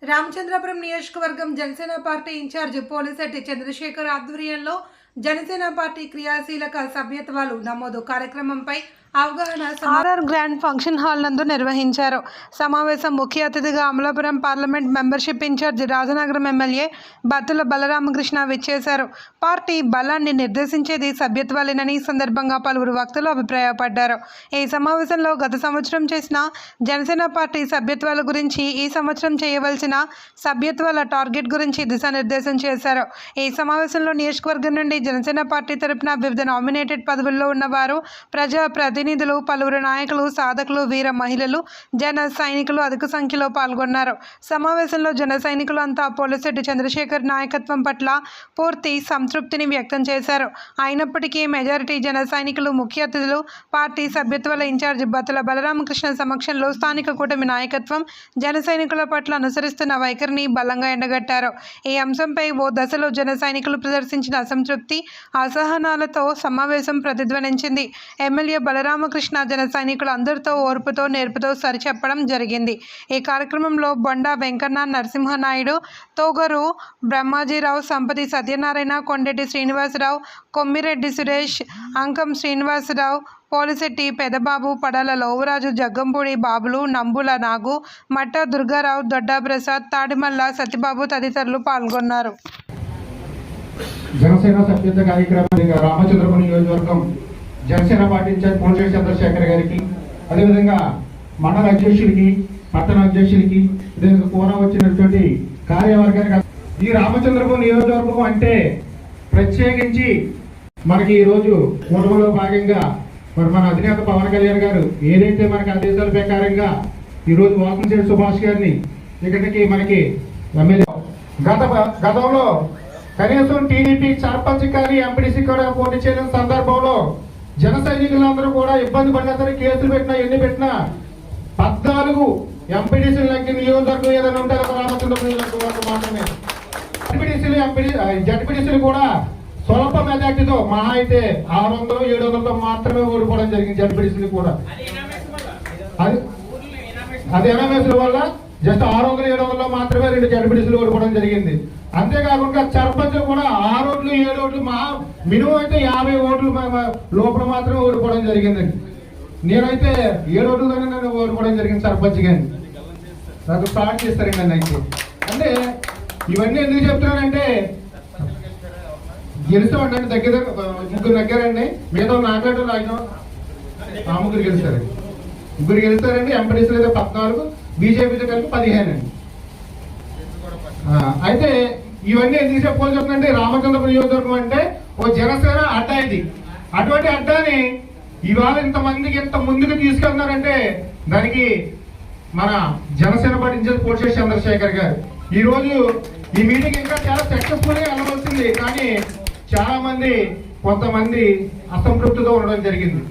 రామచంద్రపురం నియోజకవర్గం Janasena party incharge Polisetty Chandrasekhar ఆధ్వర్యంలో Janasena party క్రియాశీలక సభ్యత్వాలు నమోదు కార్యక్రమంపై అవగాహన ఆర్ఆర్ గ్రాండ్ ఫంక్షన్ హాల్ నందు నిర్వహించారు. సమావేశం ముఖ్య అతిథిగా Amalapuram parliament membership in charge Rajanagaram MLA Battula Balaramakrishna విచ్చేశారు. పార్టీ బలాన్ని నిర్దేశించేది సభ్యత్వాలేనని ఈ సందర్భంగా పలువురు వక్తలు అభిప్రాయపడ్డారు. ఈ సమావేశంలో గత సంవత్సరం చేసిన జనసేన పార్టీ సభ్యత్వాల గురించి, ఈ సంవత్సరం చేయవలసిన సభ్యత్వాల టార్గెట్ గురించి దిశానిర్దేశం చేశారు. ఈ సమావేశంలో నియోజకవర్గం నుండి జనసేన పార్టీ తరపున వివిధ నామినేటెడ్ పదవుల్లో ఉన్నవారు, ప్రజా ప్రతినిధులు, పలువురు నాయకులు, సాధకులు, వీర మహిళలు, జన సైనికులు అధిక సంఖ్యలో పాల్గొన్నారు. సమావేశంలో జన సైనికులు అంతా పోలిశెట్టి చంద్రశేఖర్ నాయకత్వం పట్ల పూర్తి సంతృప్తిని వ్యక్తం చేశారు. అయినప్పటికీ మెజారిటీ జన సైనికులు, ముఖ్య అతిథులు, పార్టీ సభ్యత్వాల ఇన్ఛార్జ్ బత్తుల బలరామకృష్ణ సమక్షంలో స్థానిక కూటమి నాయకత్వం జన సైనికుల పట్ల అనుసరిస్తున్న వైఖరిని బలంగా ఎండగట్టారు. ఈ అంశంపై ఓ దశలో జన సైనికులు ప్రదర్శించిన అసంతృప్తి, అసహనాలతో సమావేశం ప్రతిధ్వనించింది. ఎమ్మెల్యే బలరామకృష్ణ జన సైనికులు అందరితో ఓర్పుతో, నేర్పుతో సరిచెప్పడం జరిగింది. ఈ కార్యక్రమంలో బొండా వెంకన్న నరసింహనాయుడు, తోగరు బ్రహ్మాజీరావు, సంపతి సత్యనారాయణ, కొండెటి శ్రీనివాసరావు, కొమ్మిరెడ్డి సురేష్, అంకం శ్రీనివాసరావు, పోలిశెట్టి పెదబాబు, పడాల లోవరాజు, జగ్గంపూడి బాబులు, నంబుల నాగు, మట్ట దుర్గారావు, దొడ్డా ప్రసాద్, తాడిమల్ల సత్యబాబు తదితరులు పాల్గొన్నారు. జనసేన సభ్యత్వ కార్యక్రమం రామచంద్రపురం నియోజకవర్గం జనసేన పార్టీ ఇన్ఛార్జ్ పోలిశెట్టి చంద్రశేఖర్ గారికి, అదేవిధంగా మండల అధ్యక్షుడికి, పట్టణ అధ్యక్షుడికి, కూర వచ్చినటువంటి కార్యవర్గానికి, ఈ రామచంద్రపురం నియోజకవర్గం అంటే ప్రత్యేకించి మనకి ఈరోజు కూటమిలో భాగంగా మన అధినేత పవన్ కళ్యాణ్ గారు ఏదైతే మనకి ఆదేశాల ప్రకారంగా ఈరోజు వాసంశెట్టి సుభాష్ గారిని ఇక్కడికి మనకి ఎమ్మెల్యే గతంలో కనీసం టీడీపీ సర్పంచ్ కానీ ఎంపీడీసీ కూడా పోటీ చేయని సందర్భంలో జన సైనికులందరూ కూడా ఇబ్బంది పడినా సరే, కేసులు పెట్టినా, ఎన్ని పెట్టినా 14 ఎంపీడీసీలు లెక్క నియోజకవర్గం ఏదైనా ఉంటే రామచంద్రపురం నియోజకవర్గం మాత్రమే. జడ్పీడీసీలు కూడా స్వల్ప మెజార్టీతో మహా అయితే 600-700తో మాత్రమే ఓడిపోవడం జరిగింది. జడ్పీడీసీలు కూడా అది ఎన్ఎంఎస్ల వల్ల జస్ట్ 600-700లో మాత్రమే 2 జడ్పీడీసీలు ఓడిపోవడం జరిగింది. అంతేకాకుండా సర్పంచ్లు కూడా 6 ఓట్లు 7 ఓట్లు మినిమం అయితే 50 ఓట్లు లోపల మాత్రమే ఓడిపోవడం జరిగిందండి. నేనైతే 7 ఓట్లతోనే నన్ను ఓడిపోవడం జరిగింది సర్పంచ్ గాని. నాకు స్టార్ట్ చేస్తారండి నన్ను అయితే. అంటే ఇవన్నీ ఎందుకు చెప్తున్నానంటే, గెలుస్తామంటే దగ్గర 3 దగ్గరండి, మిగతా నాట్లాడటం ఆయన 3 గెలుస్తారండి. 3 గెలుస్తారండి. ఎంపీడీసీలు అయితే 14, బీజేపీతో కలిపి 15 అండి. అయితే ఇవన్నీ ఎందుకు చెప్పుకోవాల్సి వస్తుందంటే, రామచంద్రపురం నియోజకవర్గం అంటే ఓ జనసేన అడ్డా ఇది. అటువంటి అడ్డాని ఇవాళ ఇంతమందికి ఇంత ముందుకు తీసుకెళ్తున్నారంటే దానికి మన జనసేన పార్టీ ఇన్ఛార్జ్ పోలిశెట్టి చంద్రశేఖర్ గారు. ఈ రోజు ఈ మీటింగ్ ఇంకా చాలా సక్సెస్ఫుల్ గా వెళ్ళవలసింది, కానీ చాలా మంది కొంతమంది అసంతృప్తితో ఉండడం జరిగింది.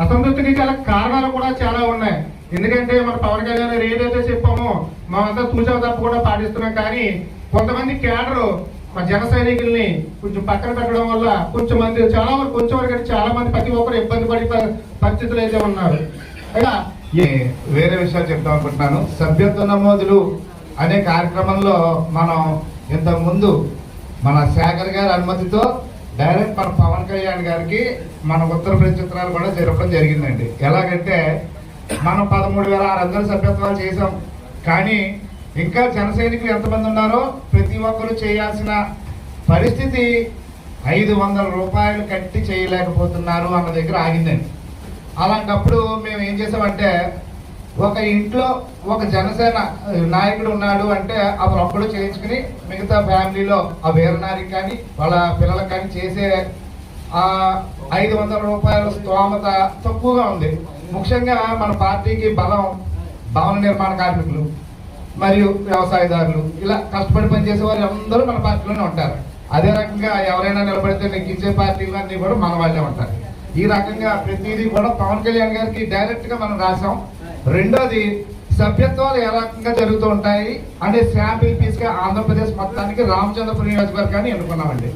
అసంతృప్తికి చాలా కారణాలు కూడా చాలా ఉన్నాయి. ఎందుకంటే మన పవన్ కళ్యాణ్ గారు ఏదైతే చెప్పామో మేమంతా తూచా తప్పు కూడా పాటిస్తున్నాం, కానీ కొంతమంది కేడరు మా జన సైనికుల్ని కొంచెం పక్కన పెట్టడం వల్ల కొంచెం వరకు చాలా మంది ప్రతి ఒక్కరు ఇబ్బంది పడే పరిస్థితులు అయితే ఉన్నారు. వేరే విషయాలు చెప్తాం అనుకుంటున్నాను. సభ్యత్వ నమోదులు అనే కార్యక్రమంలో మనం ఇంతకుముందు మన శేఖర్ గారి అనుమతితో డైరెక్ట్ మన పవన్ కళ్యాణ్ గారికి మన ఉత్తర ప్రత్యుత్తరాలు కూడా జరపడం జరిగిందండి. ఎలాగంటే మనం 13,600 సభ్యత్వాలు చేసాం, కానీ ఇంకా జన సైనికులు ఎంతమంది ఉన్నారో ప్రతి ఒక్కరు చేయాల్సిన పరిస్థితి 500 రూపాయలు కట్టి చేయలేకపోతున్నారు అన్న దగ్గర ఆగిందండి. అలాంటప్పుడు మేము ఏం చేసామంటే, ఒక ఇంట్లో ఒక జనసేన నాయకుడు ఉన్నాడు అంటే అతను ఒక్కడు చేయించుకుని మిగతా ఫ్యామిలీలో ఆ వీరనారికి కానీ వాళ్ళ పిల్లలకు కానీ చేసే 500 రూపాయల స్తోమత తక్కువగా ఉంది. ముఖ్యంగా మన పార్టీకి బలం భవన నిర్మాణ కార్మికులు మరియు వ్యవసాయదారులు, ఇలా కష్టపడి పనిచేసే వారు అందరూ మన పార్టీలోనే ఉంటారు. అదే రకంగా ఎవరైనా నిలబడితే నెగ్గించే పార్టీలు అన్నీ కూడా మన వాళ్ళే ఉంటారు. ఈ రకంగా ప్రతిదీ కూడా పవన్ కళ్యాణ్ గారికి డైరెక్ట్ గా మనం రాసాం. రెండోది, సభ్యత్వాలు ఏ రకంగా జరుగుతూ ఉంటాయి అంటే శాంపిల్ పీస్ గా ఆంధ్రప్రదేశ్ మొత్తానికి రామచంద్రపురం నియోజకవర్గాన్ని ఎన్నుకున్నామండి.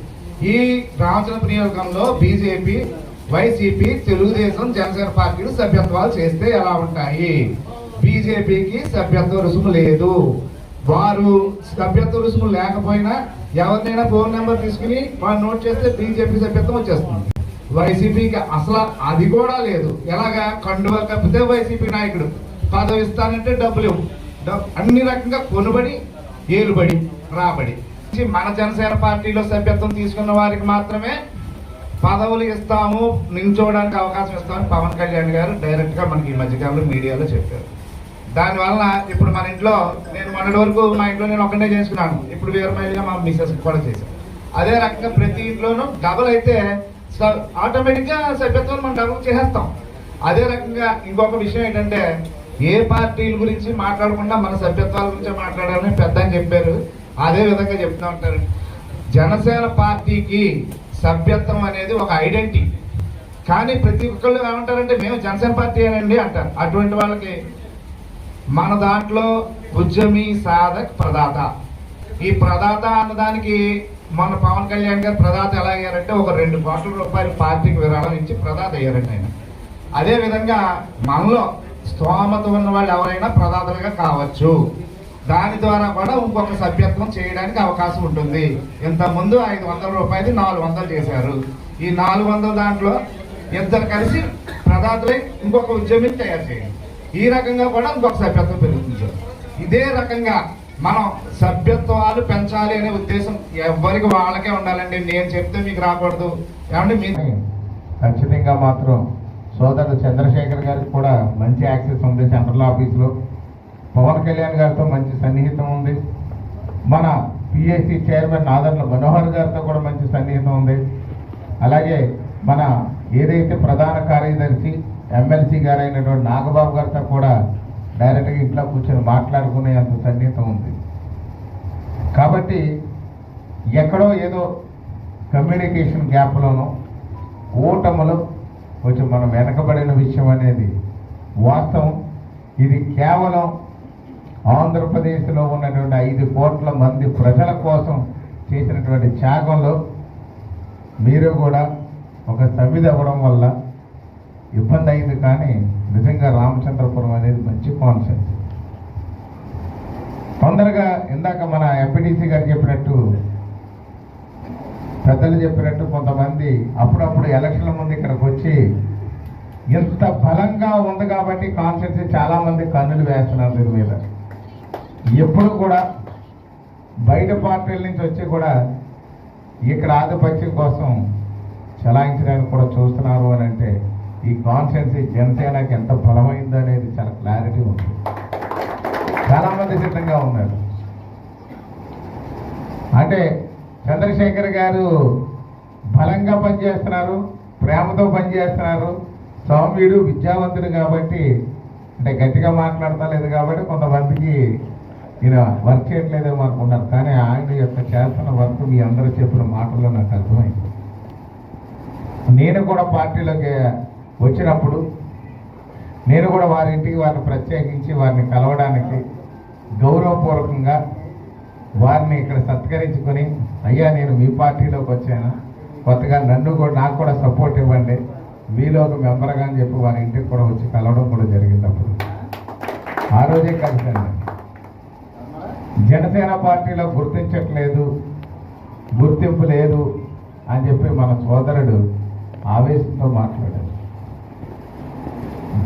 ఈ రామచంద్రపురం నియోజకవర్గంలో బీజేపీ, వైసీపీ, తెలుగుదేశం, జనసేన పార్టీలు సభ్యత్వాలు చేస్తే ఎలా ఉంటాయి? బీజేపీకి సభ్యత్వ రుసుము లేదు, వారు సభ్యత్వ రుసుము లేకపోయినా ఎవరినైనా ఫోన్ నెంబర్ తీసుకుని వారు నోట్ చేస్తే బీజేపీ సభ్యత్వం వచ్చేస్తుంది. వైసీపీకి అసలు అది కూడా లేదు. ఎలాగా కండువ కప్పితే వైసీపీ నాయకుడు పదవి ఇస్తానంటే డబ్బులు అన్ని రకంగా కొనుబడి ఏలుబడి రాబడి. మన జనసేన పార్టీలో సభ్యత్వం తీసుకున్న వారికి మాత్రమే పదవులు ఇస్తాము, నిల్చోవడానికి అవకాశం ఇస్తామని పవన్ కళ్యాణ్ గారు డైరెక్ట్ గా మనకి ఈ మధ్యకాలంలో మీడియాలో చెప్పారు. దానివల్ల ఇప్పుడు మన ఇంట్లో నేను మొన్నటి వరకు మా ఇంట్లో నేను ఒక్కడే చేసుకున్నాను, ఇప్పుడు వేరే మైలుగా మా మిస్సెస్ కూడా చేశాను. అదే రకంగా ప్రతి ఇంట్లోనూ డబుల్ అయితే ఆటోమేటిక్ గా సభ్యత్వం మనం డబుల్ చేసేస్తాం. అదే రకంగా ఇంకొక విషయం ఏంటంటే ఏ పార్టీల గురించి మాట్లాడకుండా మన సభ్యత్వాల గురించి మాట్లాడాలని పెద్ద అని చెప్పారు. అదే విధంగా చెప్తూ ఉంటారు. జనసేన పార్టీకి సభ్యత్వం అనేది ఒక ఐడెంటిటీ. కానీ ప్రతి ఒక్కళ్ళు ఏమంటారంటే మేము జనసేన పార్టీ అనండి అంటారు. అటువంటి వాళ్ళకి మన దాంట్లో ఉద్యమి, సాధక్, ప్రదాత. ఈ ప్రదాత అన్నదానికి మన పవన్ కళ్యాణ్ గారు ప్రదాత ఎలా అయ్యారంటే ఒక 2 కోట్ల రూపాయలు పార్టీకి విరాళం ఇచ్చి ప్రదాత అయ్యారండి ఆయన. అదే విధంగా మనలో స్తోమత ఉన్న వాళ్ళు ఎవరైనా ప్రదాతలుగా కావచ్చు. దాని ద్వారా కూడా ఇంకొక సభ్యత్వం చేయడానికి అవకాశం ఉంటుంది. ఇంతకుముందు 500 రూపాయలు 400 చేశారు. ఈ 400 దాంట్లో ఇద్దరు కలిసి ప్రదాతలై ఇంకొక ఉద్యమిని తయారు చేయండి. ఈ రకంగా కూడా ఇంకొక సభ్యత్వం పెరుగుతుంది. ఇదే రకంగా మనం సభ్యత్వాలు పెంచాలి అనే ఉద్దేశం ఎవరికి వాళ్ళకే ఉండాలండి. నేను చెప్తే మీకు రాకూడదు. ఏమంటే మీరు ఖచ్చితంగా మాత్రం సోదరుడు చంద్రశేఖర్ గారికి కూడా మంచి యాక్సెస్ ఉంది. సెంట్రల్ ఆఫీస్లో పవన్ కళ్యాణ్ గారితో మంచి సన్నిహితం ఉంది. మన పిఎస్సి చైర్మన్ నాదర్ల మనోహర్ గారితో కూడా మంచి సన్నిహితం ఉంది. అలాగే మన ఏదైతే ప్రధాన కార్యదర్శి ఎమ్మెల్సీ గారు అయినటువంటి నాగబాబు గారితో కూడా డైరెక్ట్గా ఇంట్లో కూర్చొని మాట్లాడుకునే అంత సన్నిహితం ఉంది. కాబట్టి ఎక్కడో ఏదో కమ్యూనికేషన్ గ్యాప్లోనూ కూటములు కొంచెం మనం వెనకబడిన విషయం అనేది వాస్తవం. ఇది కేవలం ఆంధ్రప్రదేశ్లో ఉన్నటువంటి 5 కోట్ల మంది ప్రజల కోసం చేసినటువంటి త్యాగంలో మీరు కూడా ఒక సమిధి అవ్వడం వల్ల ఇబ్బంది అయింది. కానీ నిజంగా రామచంద్రపురం అనేది మంచి కాన్సెప్ట్. తొందరగా ఇందాక మన ఎంపీటీసీ గారు చెప్పినట్టు, పెద్దలు చెప్పినట్టు కొంతమంది అప్పుడప్పుడు ఎలక్షన్ల ముందు ఇక్కడికి వచ్చి ఇంత బలంగా ఉంది కాబట్టి కాన్సెప్ట్స్ చాలా మంది కన్నులు వేస్తున్నారు దీని మీద. ఎప్పుడు కూడా బయట పార్టీల నుంచి వచ్చి కూడా ఇక్కడ ఆధిపత్యం కోసం చలాయించడానికి కూడా చూస్తున్నారు అని అంటే ఈ కాన్స్టిట్యున్సీ జనసేనకి ఎంత బలమైందో అనేది చాలా క్లారిటీ ఉంది. చాలామంది సిద్ధంగా ఉన్నారు. అంటే చంద్రశేఖర్ గారు బలంగా పనిచేస్తున్నారు, ప్రేమతో పనిచేస్తున్నారు, సౌమ్యుడు, విద్యావంతుడు కాబట్టి, అంటే గట్టిగా మాట్లాడతా లేదు కాబట్టి కొంతమందికి ఈయన వర్క్ చేయట్లేదేమో అనుకున్నారు. కానీ ఆయన యొక్క చేస్తున్న వర్క్ మీ అందరూ చెప్పిన మాటల్లో నాకు అర్థమైంది. నేను కూడా పార్టీలోకి వచ్చినప్పుడు నేను కూడా వారింటికి వారిని ప్రత్యేకించి వారిని కలవడానికి గౌరవపూర్వకంగా వారిని ఇక్కడ సత్కరించుకొని, అయ్యా నేను మీ పార్టీలోకి వచ్చాను, కొత్తగా నన్ను కూడా నాకు కూడా సపోర్ట్ ఇవ్వండి, మీలో ఒక మెంబర్గా అని చెప్పి వారి ఇంటికి కూడా వచ్చి కలవడం కూడా జరిగింది. అప్పుడు ఆ రోజే కలిసాను. జనసేన పార్టీలో గుర్తించట్లేదు, గుర్తింపు లేదు అని చెప్పి మన సోదరుడు ఆవేశంతో మాట్లాడారు.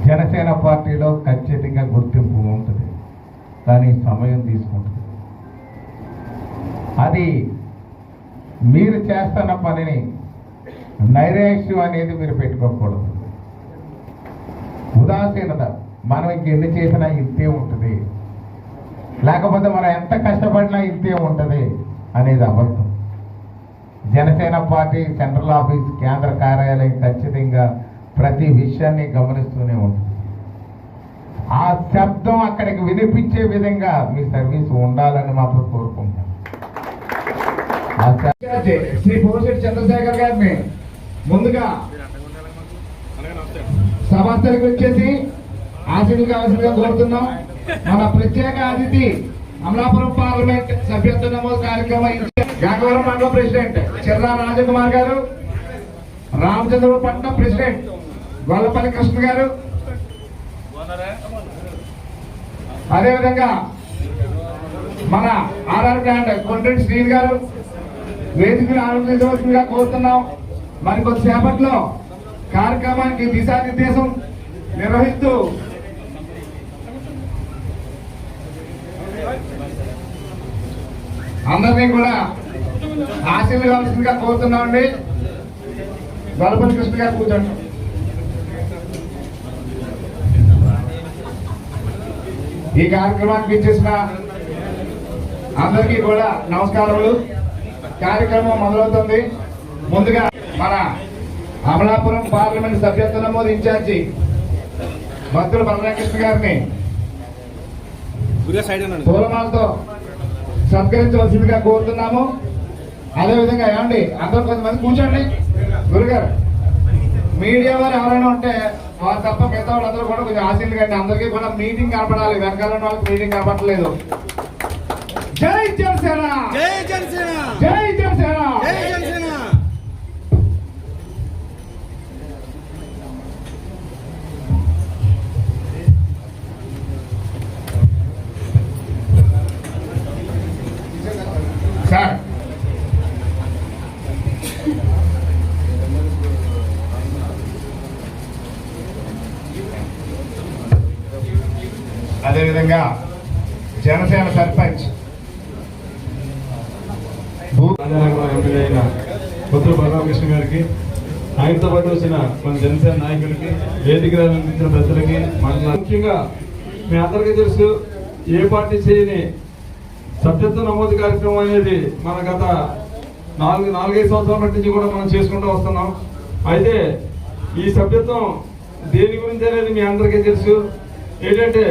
జనసేన పార్టీలో ఖచ్చితంగా గుర్తింపు ఉంటుంది, కానీ సమయం తీసుకుంటుంది. అది మీరు చేస్తున్న పనిని నైరాశ్యం అనేది మీరు పెట్టుకోకూడదు. ఉదాసీనత, మనం ఇంకెన్ని చేసినా ఇంతే ఉంటుంది, లేకపోతే మనం ఎంత కష్టపడినా ఇంతే ఉంటుంది అనేది అబద్ధం. జనసేన పార్టీ సెంట్రల్ ఆఫీస్, కేంద్ర కార్యాలయం ఖచ్చితంగా ప్రతి విషయాన్ని గమనిస్తూనే ఉంటుంది. ఆ శబ్దం అక్కడికి వినిపించే విధంగా మీ సర్వీస్ ఉండాలని మాత్రం కోరుకుంటాం. శ్రీ పోషెట్టి చంద్రశేఖర్ గారిని ముందుగా సభస్థలికి వచ్చేసి ఆశీర్లు కావాల్సిందిగా కోరుతున్నాం. మన ప్రత్యేక అతిథి అమలాపురం పార్లమెంట్ సభ్యత్వ నమోదు కార్యక్రమం గంగవరం మండలం ప్రెసిడెంట్ చిర్రా రాజకుమార్ గారు, రామచంద్రపట్నం ప్రెసిడెంట్ గొల్లపల్లి కృష్ణ గారు, అదేవిధంగా మన ఆర్ఆర్ బ్రాండ్ కొండ్రెడ్డి శ్రీని గారు వేదికను ఆలోచించవలసిందిగా కోరుతున్నాం. మరి కొద్దిసేపట్లో కార్యక్రమానికి దిశానిర్దేశం నిర్వహిస్తూ అందరినీ కూడా ఆశీర్వదించవలసిందిగా కోరుతున్నామండి. గొల్లపల్లి కృష్ణ గారు కూర్చోండి. ఈ కార్యక్రమానికి ఇచ్చేసిన అందరికీ కూడా నమస్కారములు. కార్యక్రమం మొదలవుతుంది. ముందుగా మన అమలాపురం పార్లమెంట్ సభ్యత్వ నమోదు ఇన్ఛార్జి భక్తుల బలరామకృష్ణ గారిని పూలమాలతో సత్కరించవలసిందిగా కోరుతున్నాము. అదేవిధంగా ఏమండి అందరూ కొంతమంది కూర్చోండి. గురుగారు మీడియా వారు ఎవరైనా ఉంటే వారు తప్ప మిగతా వాళ్ళందరూ కూడా కొంచెం ఆశీర్లు కండి. అందరికీ కూడా మీటింగ్ కనపడాలి. వెనకాల ఉన్న వాళ్ళకి మీటింగ్ కనపడలేదు. జై జనసేన, జై జనసేన, జై జనసేన, జై జనసేన. సార్ అదేవిధంగా జనసేన సర్పంచ్ ఎంపీ అయిన కొత్త బలరామకృష్ణ గారికి, ఆయనతో పాటు వచ్చిన మన జనసేన నాయకులకి, వేదిక అందించిన పెద్దలకి, ముఖ్యంగా మీ అందరికీ తెలుసు ఏ పార్టీ చేయని సభ్యత్వ నమోదు కార్యక్రమం అనేది మన గత 4-5 సంవత్సరాల నుంచి కూడా మనం చేసుకుంటూ వస్తున్నాం. అయితే ఈ సభ్యత్వం దేని గురించి అనేది మీ అందరికీ తెలుసు. ఏంటంటే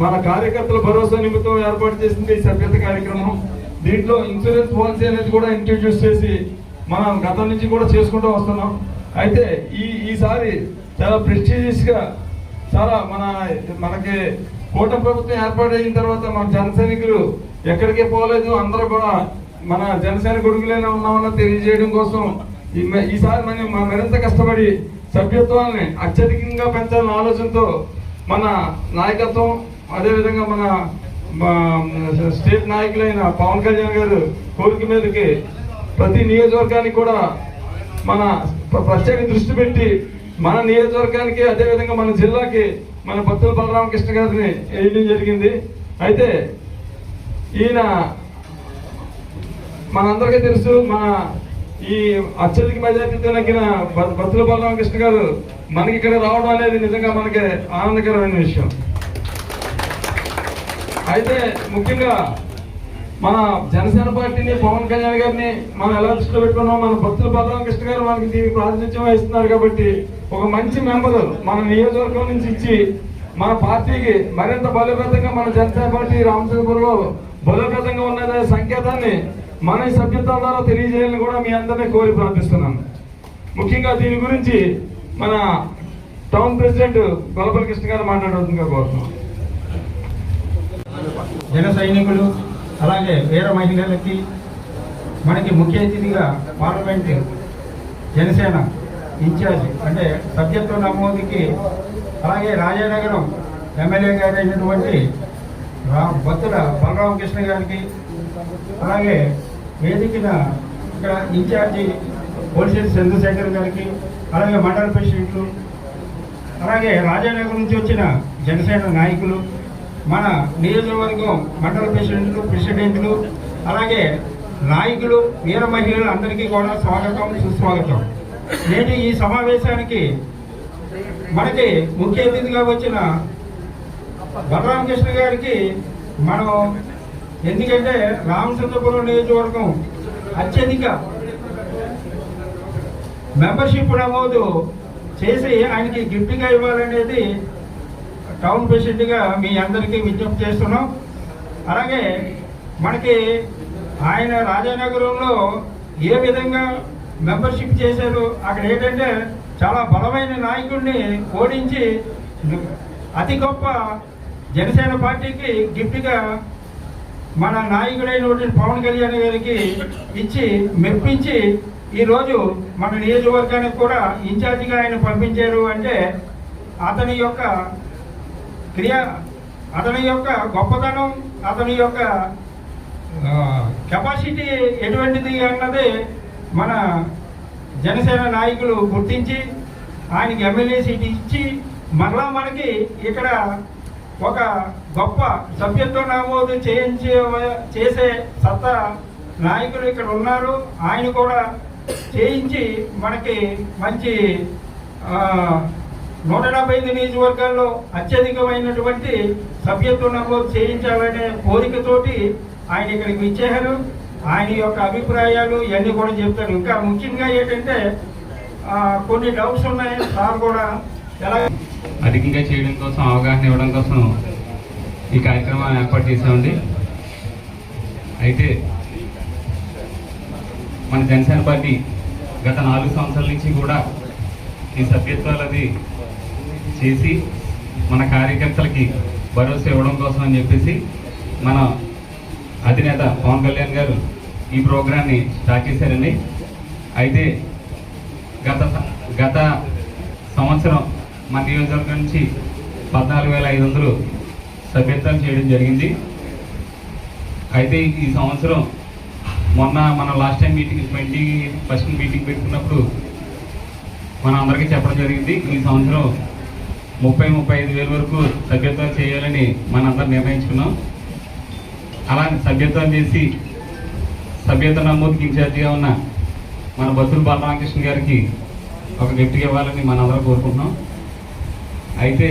మన కార్యకర్తల భరోసా నిమిత్తం ఏర్పాటు చేసింది ఈ సభ్యత్వ కార్యక్రమం. దీంట్లో ఇన్సూరెన్స్ పాలసీ అనేది కూడా ఇంట్రడ్యూస్ చేసి మనం గతం నుంచి కూడా చేసుకుంటూ వస్తున్నాం. అయితే ఈసారి చాలా ప్రెస్టీజియస్ గా చాలా మనకి కూటమి ప్రభుత్వం ఏర్పాటైన తర్వాత మన జన సైనికులు ఎక్కడికే పోలేదు. అందరూ కూడా మన జనసేన కొడుకులైనా ఉన్నామన్న తెలియజేయడం కోసం ఈసారి మనం మరింత కష్టపడి సభ్యత్వాన్ని అత్యధికంగా పెంచాలన్న ఆలోచనతో మన నాయకత్వం, అదేవిధంగా మన స్టేట్ నాయకులైన పవన్ కళ్యాణ్ గారు కోరిక మీదకి ప్రతి నియోజకవర్గానికి కూడా మన ప్రత్యేక దృష్టి పెట్టి మన నియోజకవర్గానికి, అదేవిధంగా మన జిల్లాకి మన భక్తుల బలరామకృష్ణ గారిని వేయడం జరిగింది. అయితే ఈయన మనందరికీ తెలుసు, మన ఈ అత్యధిక మెజార్టీతో నగ్గిన భక్తుల బలరామకృష్ణ గారు మనకి ఇక్కడ రావడం అనేది నిజంగా మనకి ఆనందకరమైన విషయం. అయితే ముఖ్యంగా మన జనసేన పార్టీని, పవన్ కళ్యాణ్ గారిని మనం ఎలా దృష్టిలో పెట్టుకున్నాం, మన భక్తుల బలరామకృష్ణ గారు మనకి దీనికి ప్రాతినిధ్యం వహిస్తున్నారు కాబట్టి ఒక మంచి మెంబర్ మన నియోజకవర్గం నుంచి ఇచ్చి మన పార్టీకి మరింత బలోపేతంగా, మన జనసేన పార్టీ రామచంద్రపురంలో బలోపేతంగా ఉన్నదే సంకేతాన్ని మన ఈ సభ్యత్వం ద్వారా తెలియజేయాలని కూడా మీ అందరినీ కోరి ప్రార్థిస్తున్నాను. ముఖ్యంగా దీని గురించి మన టౌన్ ప్రెసిడెంట్ గొల్లపల్లి కృష్ణ గారు మాట్లాడుతుందిగా కోరుతున్నాం. జన సైనికులు అలాగే వీర మహిళలకి, మనకి ముఖ్య అతిథిగా పార్లమెంట్ జనసేన ఇన్ఛార్జ్ అంటే సభ్యత్వ నమోదుకి, అలాగే రాజానగరం ఎమ్మెల్యే గారు అయినటువంటి భక్తుల బలరామకృష్ణ గారికి, అలాగే వేదికన ఇక్కడ ఇన్ఛార్జి పోలీసు చంద్రశేఖర్ గారికి, అలాగే మండల ప్రెసిడెంట్లు, అలాగే రాజానగరం నుంచి వచ్చిన జనసేన నాయకులు, మన నియోజకవర్గం మండల ప్రెసిడెంట్లు, అలాగే నాయకులు, వీర మహిళలు అందరికీ కూడా స్వాగతం, సుస్వాగతం. నేటి ఈ సమావేశానికి మనకి ముఖ్య అతిథిగా వచ్చిన బలరామకృష్ణ గారికి మనం, ఎందుకంటే రామచంద్రపురం నియోజకవర్గం అత్యధిక మెంబర్షిప్ నమోదు చేసి ఆయనకి గిఫ్ట్గా ఇవ్వాలనేది టౌన్ ప్రెసిడెంట్గా మీ అందరికీ విజ్ఞప్తి చేస్తున్నాం. అలాగే మనకి ఆయన రాజానగరంలో ఏ విధంగా మెంబర్షిప్ చేశారు, అక్కడ ఏంటంటే చాలా బలమైన నాయకుడిని ఓడించి అతి గొప్ప జనసేన పార్టీకి గిఫ్ట్గా మన నాయకుడైనటువంటి పవన్ కళ్యాణ్ గారికి ఇచ్చి మెప్పించి ఈరోజు మన నియోజకవర్గానికి కూడా ఇన్ఛార్జిగా ఆయన పంపించారు. అంటే అతని యొక్క గొప్పతనం అతని యొక్క కెపాసిటీ ఎటువంటిది అన్నది మన జనసేన నాయకులు గుర్తించి ఆయనకి ఎమ్మెల్యే సీట్ ఇచ్చి మరలా మనకి ఇక్కడ ఒక గొప్ప సభ్యత్వ నమోదు చేసే సత్తా నాయకులు ఇక్కడ ఉన్నారు. ఆయన కూడా చేయించి మనకి మంచి 175 నియోజకవర్గాల్లో అత్యధికమైనటువంటి సభ్యత్వ నమోదు చేయించాలనే కోరికతోటి ఆయన ఇక్కడికి ఇచ్చేశారు. ఆయన యొక్క అభిప్రాయాలు ఇవన్నీ కూడా చెప్తారు. ఇంకా ముఖ్యంగా ఏంటంటే కొన్ని డౌట్స్ ఉన్నాయి. సార్ కూడా ఎలా అధికంగా చేయడం కోసం, అవగాహన ఇవ్వడం కోసం ఈ కార్యక్రమాన్ని ఏర్పాటు చేసామండి. అయితే మన జనసేన పార్టీ గత 4 సంవత్సరాల నుంచి కూడా ఈ సభ్యత్వాలు అది చేసి మన కార్యకర్తలకి భరోసా ఇవ్వడం కోసం అని చెప్పేసి మన అధినేత పవన్ కళ్యాణ్ గారు ఈ ప్రోగ్రాన్ని స్టార్ట్ చేశారండి. అయితే గత సంవత్సరం మన నియోజకవర్గం నుంచి 14,500 సభ్యత్వాలు చేయడం జరిగింది. అయితే ఈ సంవత్సరం మొన్న మన last time meeting 21st meeting పెట్టుకున్నప్పుడు మన అందరికీ చెప్పడం జరిగింది. ఈ సంవత్సరం 30-35 వేల వరకు సభ్యత్వాలు చేయాలని మనందరం నిర్ణయించుకున్నాం. అలా సభ్యత్వం చేసి సభ్యత్వ నమోదుకి ఇన్ఛార్జిగా ఉన్న మన బత్తుల బాలరామకృష్ణ గారికి ఒక గిఫ్ట్ ఇవ్వాలని మనందరం కోరుకుంటున్నాం. అయితే